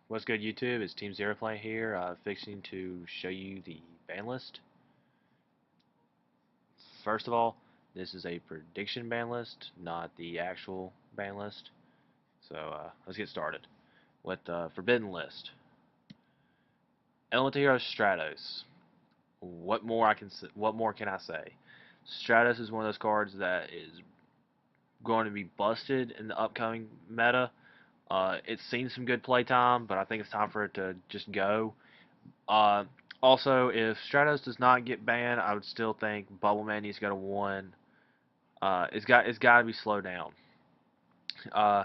What's good, YouTube? It's Team Zero Play here, fixing to show you the ban list. First of all, this is a prediction ban list, not the actual ban list. So let's get started with the forbidden list. Elemental Hero Stratos. What more can I say? Stratos is one of those cards that is going to be busted in the upcoming meta. It's seen some good playtime, but I think it's time for it to just go. Uh, Also, if Stratos does not get banned, I would still think Bubble Man needs to go to 1. It's got to be slowed down. Uh,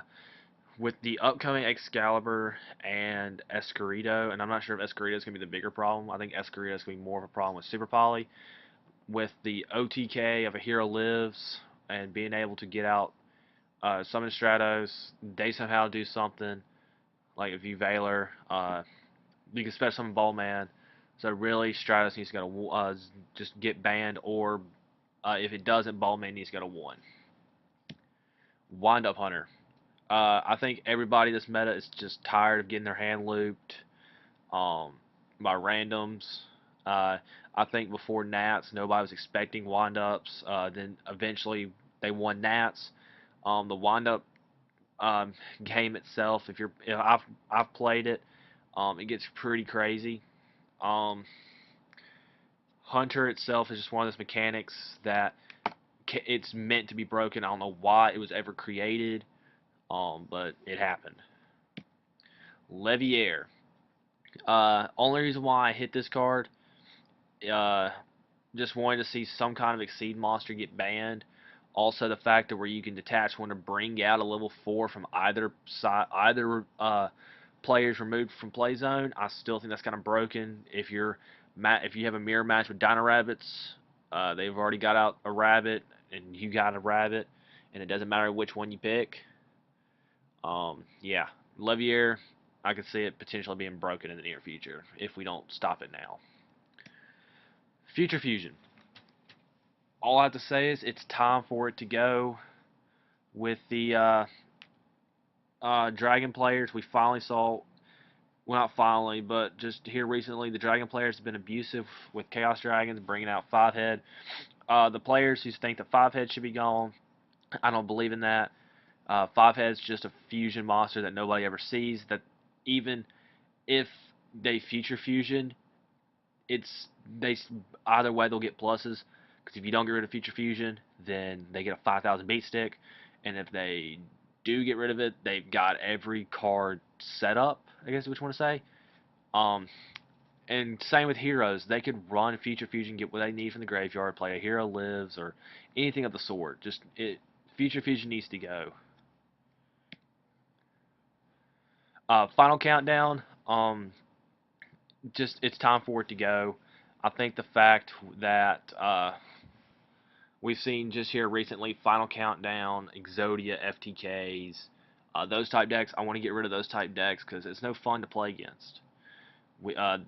with the upcoming Excalibur and Escurito, and I'm not sure if Escurito is going to be the bigger problem. I think Escurito is going to be more of a problem with Super Poly. With the OTK of a Hero Lives and being able to get out Summon Stratos, they somehow do something like if you Valor, you can special summon Ball Man. So really, Stratos needs to go to just get banned, or if it doesn't, Ball Man needs to go to 1. Wind Up Hunter. I think everybody this meta is just tired of getting their hand looped by randoms. I think before Nats, nobody was expecting wind ups. Then eventually they won Nats. The wind up game itself, if I've played it, it gets pretty crazy. Um, Hunter itself is just one of those mechanics that it's meant to be broken. I don't know why it was ever created, but it happened. Levier. Only reason why I hit this card, uh, just wanted to see some kind of Exceed monster get banned. Also, the fact that where you can detach one to bring out a level 4 from either side, either players removed from play zone. I still think that's kind of broken. If you have a mirror match with Dino Rabbits, they've already got out a rabbit, and you got a rabbit, and it doesn't matter which one you pick. Yeah, Levier, I could see it potentially being broken in the near future if we don't stop it now. Future Fusion. All I have to say is it's time for it to go. With the Dragon players, we finally saw, well, not finally, but just here recently, the Dragon players have been abusive with Chaos Dragons, bringing out 5-head. The players who think that 5-head should be gone, I don't believe in that. 5-head's just a fusion monster that nobody ever sees. That even if they future fusion, it's they either way they'll get pluses. Because if you don't get rid of future fusion, then they get a 5,000 beat stick, and if they do get rid of it, they've got every card set up. I guess what you want to say. Um, and same with heroes, they could run future fusion, get what they need from the graveyard, play a hero lives or anything of the sort. Future fusion needs to go. Final countdown. Just it's time for it to go. I think the fact that we've seen just here recently Final Countdown, Exodia, FTKs, those type decks. I want to get rid of those type decks because it's no fun to play against.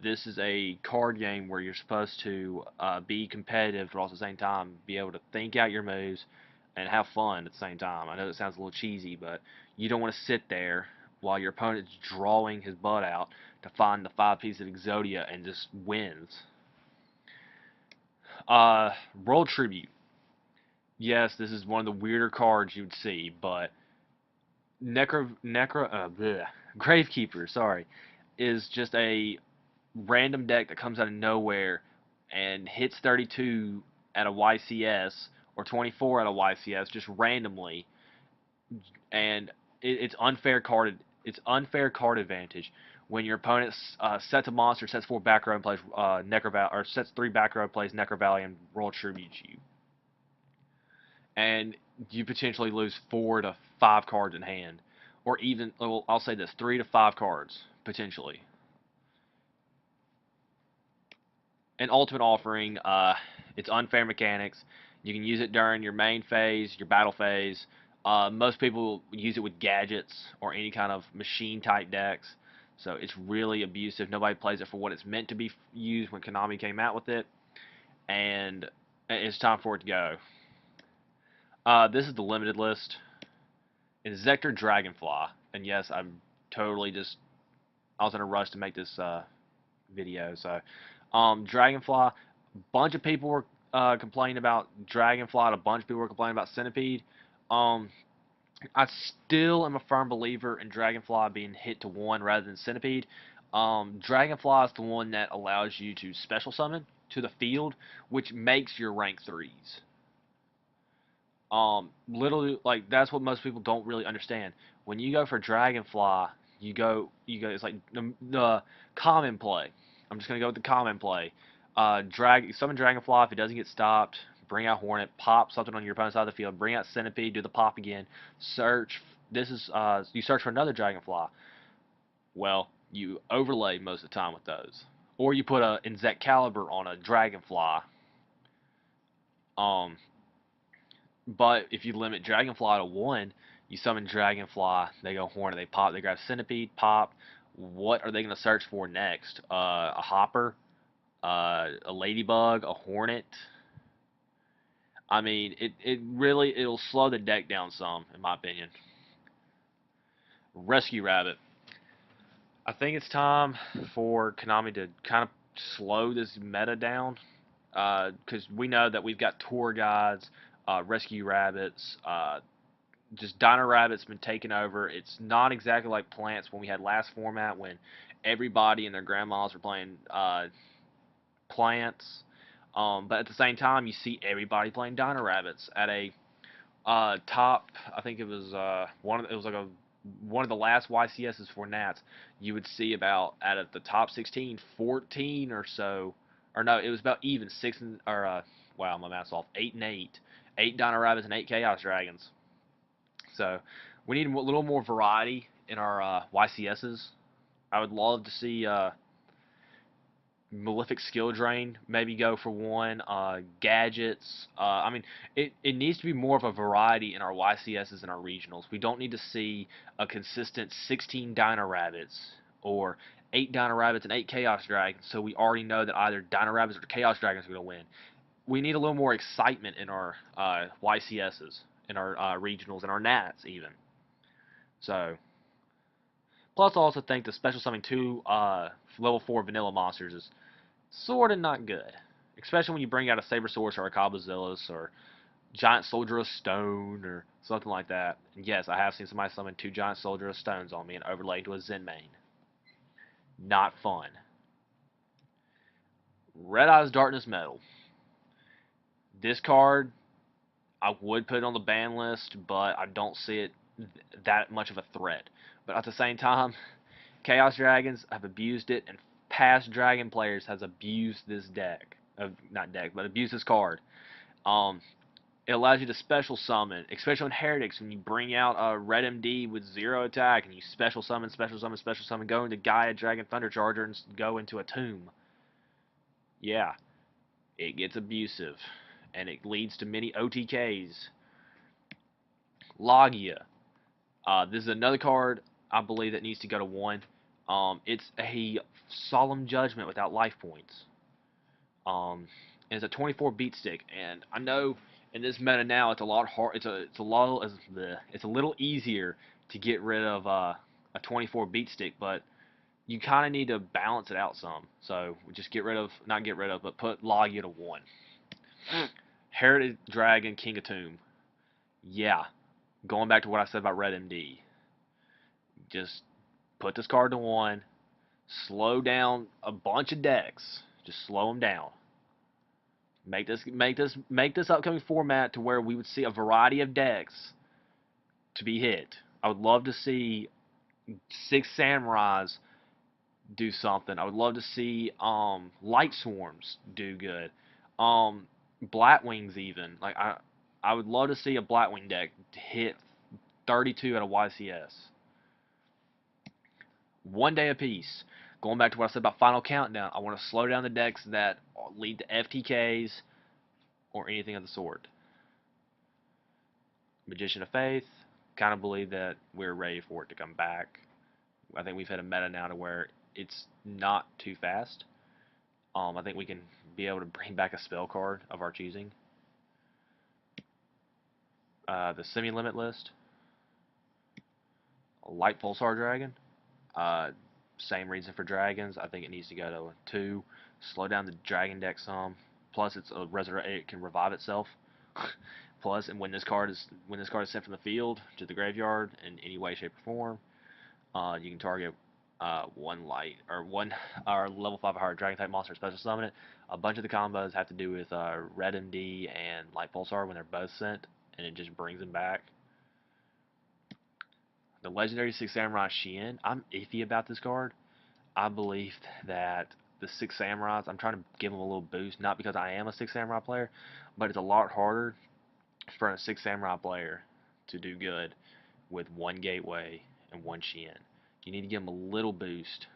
This is a card game where you're supposed to be competitive, but also at the same time be able to think out your moves and have fun at the same time. I know it sounds a little cheesy, but you don't want to sit there while your opponent's drawing his butt out to find the 5 pieces of Exodia and just wins. Royal Tribute. Yes, this is one of the weirder cards you'd see, but Gravekeeper, sorry, is just a random deck that comes out of nowhere and hits 32 at a YCS or 24 at a YCS just randomly, and it's unfair card. It's unfair card advantage when your opponent sets a monster, sets 4 back row and plays or sets 3 back row, plays Necro Valley and Royal Tributes you, and you potentially lose 4 to 5 cards in hand, or even, well, I'll say this, 3 to 5 cards potentially. An Ultimate Offering, it's unfair mechanics. You can use it during your main phase, your battle phase. Most people use it with gadgets or any kind of machine type decks. So it's really abusive. Nobody plays it for what it's meant to be used when Konami came out with it. And it's time for it to go. This is the limited list. Inzektor Dragonfly. And yes, I'm totally just I was in a rush to make this video. So, Dragonfly. Bunch of people were complaining about Dragonfly. And a bunch of people were complaining about Centipede. Um, I still am a firm believer in Dragonfly being hit to 1 rather than Centipede. Dragonfly is the one that allows you to special summon to the field, which makes your rank 3s. Literally, like that's what most people don't really understand. When you go for Dragonfly, you go. It's like the common play. I'm just gonna go with the common play. Summon Dragonfly. If it doesn't get stopped, bring out Hornet. Pop something on your opponent's side of the field. Bring out Centipede. Do the pop again. Search. This is you search for another Dragonfly. Well, you overlay most of the time with those, or you put a Inzect Caliber on a Dragonfly. Um, But if you limit Dragonfly to 1, you summon Dragonfly, they go Hornet, they pop, they grab Centipede, pop. What are they going to search for next? A Hopper, a Ladybug, a Hornet. I mean, it'll slow the deck down some, in my opinion. Rescue Rabbit. I think it's time for Konami to kind of slow this meta down, because we know that we've got tour guides, rescue rabbits, just Dino Rabbit's been taken over. It's not exactly like Plants when we had last format when everybody and their grandmas were playing Plants. But at the same time, you see everybody playing Dino Rabbits at a top. I think it was it was like one of the last YCSs for Nats. You would see about out of the top 16, 14 or so, or no, it was about even six and or wow, my math's off. 8 and 8, 8 Dino Rabbits and 8 Chaos Dragons. So we need a little more variety in our YCSs. I would love to see Malefic Skill Drain maybe go for 1. Gadgets. I mean, it needs to be more of a variety in our YCSs and our regionals. We don't need to see a consistent 16 Dino Rabbits or 8 Dino Rabbits and 8 Chaos Dragons, so we already know that either Dino Rabbits or Chaos Dragons are going to win. We need a little more excitement in our YCSs, in our regionals, and our Nats even. So, plus I also think the special summoning 2 level 4 vanilla monsters is sort of not good. Especially when you bring out a Sabersaurus or a Cabazillus or Giant Soldier of Stone or something like that. And yes, I have seen somebody summon 2 Giant Soldier of Stones on me and overlay to a Zen main. Not fun. Red Eyes Darkness Metal. This card, I would put it on the ban list, but I don't see it that much of a threat. But at the same time, Chaos Dragons have abused it, and past Dragon players has abused this deck. Not deck, but abused this card. Um, it allows you to special summon, especially in Heretics, when you bring out a Red MD with 0 attack, and you special summon, special summon, special summon, go into Gaia Dragon Thunder Charger, and go into a tomb. Yeah, it gets abusive, and it leads to many OTKs. Logia. This is another card I believe that needs to go to 1. It's a solemn judgment without life points. And it's a 24 beat stick, and I know in this meta now it's a lot hard. It's a little easier to get rid of a 24 beat stick, but you kind of need to balance it out some. So just not get rid of, but put Logia to 1. Heritage Dragon King of Tomb. Yeah, going back to what I said about Red MD. Just put this card to 1. Slow down a bunch of decks. Just slow them down. Make this upcoming format to where we would see a variety of decks to be hit. I would love to see 6 Samurais do something. I would love to see Light Swarms do good. Blatwings even. Like I would love to see a Blatwing deck hit 32 at a YCS. 1 day apiece. Going back to what I said about Final Countdown, I want to slow down the decks that lead to FTKs or anything of the sort. Magician of Faith, kind of believe that we're ready for it to come back. I think we've hit a meta now to where it's not too fast. I think we can be able to bring back a spell card of our choosing. The semi-limit list. Light Pulsar Dragon. Same reason for dragons. I think it needs to go to a 2. Slow down the dragon deck some. Plus, it's a it can revive itself. Plus, and when this card is sent from the field to the graveyard in any way, shape, or form, you can target one light or one or level 5 hard dragon type monster, special summon it. A bunch of the combos have to do with Red MD and Light Pulsar when they're both sent, and it just brings them back. The legendary Six Samurai Shien, I'm iffy about this card. I believe that the Six Samurais, I'm trying to give them a little boost, not because I am a Six Samurai player, but it's a lot harder for a Six Samurai player to do good with one Gateway and one Shien. You need to give them a little boost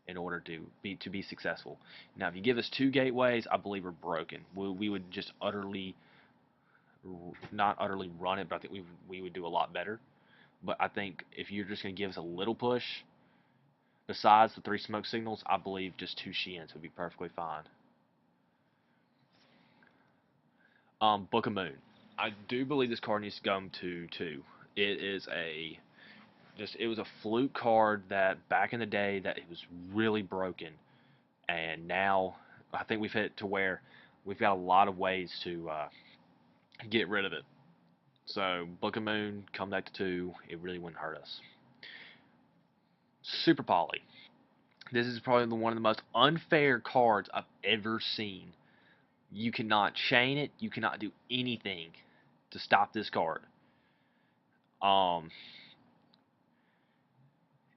in order to be successful. Now, if you give us 2 Gateways, I believe we're broken. We would just not utterly run it, but I think we would do a lot better. But I think if you're just going to give us a little push, besides the 3 smoke signals, I believe just 2 Shiens would be perfectly fine. Book of Moon. I do believe this card needs to go to 2. It is it was a fluke card that back in the day that it was really broken, and now I think we've hit to where we've got a lot of ways to get rid of it. So Book of Moon, come back to 2. It really wouldn't hurt us. Super Poly. This is probably one of the most unfair cards I've ever seen. You cannot chain it. You cannot do anything to stop this card.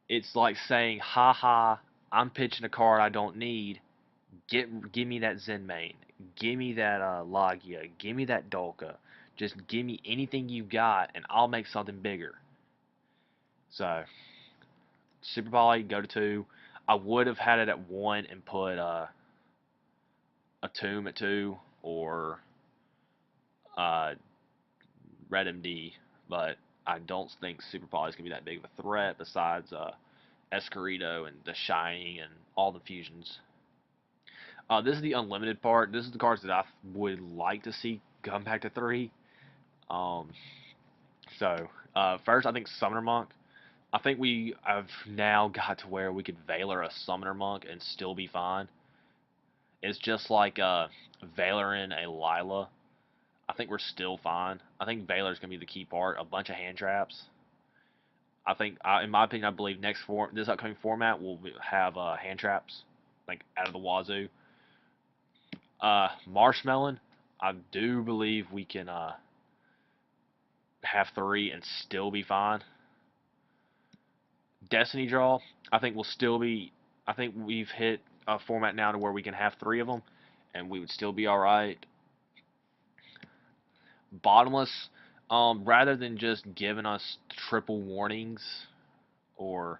It's like saying, "Ha ha, I'm pitching a card I don't need. Give me that Zenmane. Give me that Logia. Give me that Dolka. Just give me anything you got, and I'll make something bigger." So, Super Poly, go to 2. I would have had it at 1 and put a Tomb at 2 or uh, Red MD, but I don't think Super Poly is going to be that big of a threat besides Escurito and the Shining and all the fusions. This is the unlimited part. This is the cards that I would like to see come back to 3. Um, first, I think Summoner Monk. I think we have now got to where we could Valor a Summoner Monk and still be fine. It's just like Valoring a Lila. I think we're still fine. I think Valor's going to be the key part. A bunch of hand traps. I think, in my opinion, I believe this upcoming format will have hand traps, like out of the wazoo. Marshmelon, I do believe we can have 3 and still be fine. Destiny Draw, I think we'll still be. I think we've hit a format now to where we can have 3 of them, and we would still be all right. Bottomless, rather than just giving us triple warnings or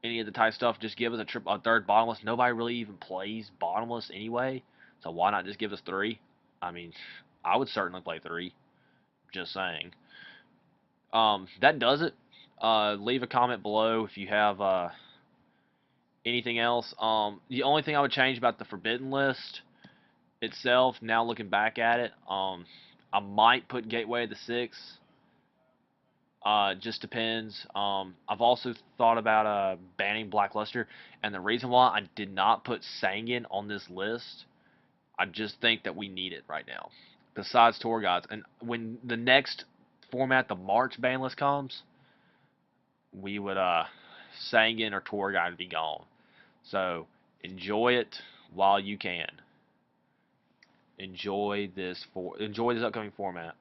any of the type stuff, just give us a third bottomless. Nobody really even plays bottomless anyway, so why not just give us 3? I mean, I would certainly play 3. Just saying. That does it. Leave a comment below if you have anything else. The only thing I would change about the Forbidden list itself, now looking back at it, I might put Gateway at the 6. Just depends. I've also thought about banning Blackluster, and the reason why I did not put Sangan on this list, I just think that we need it right now. Besides Tour Guides, and when the next format, the March ban list comes, we would Sangan or Tour Guide would be gone. So enjoy it while you can. Enjoy this upcoming format.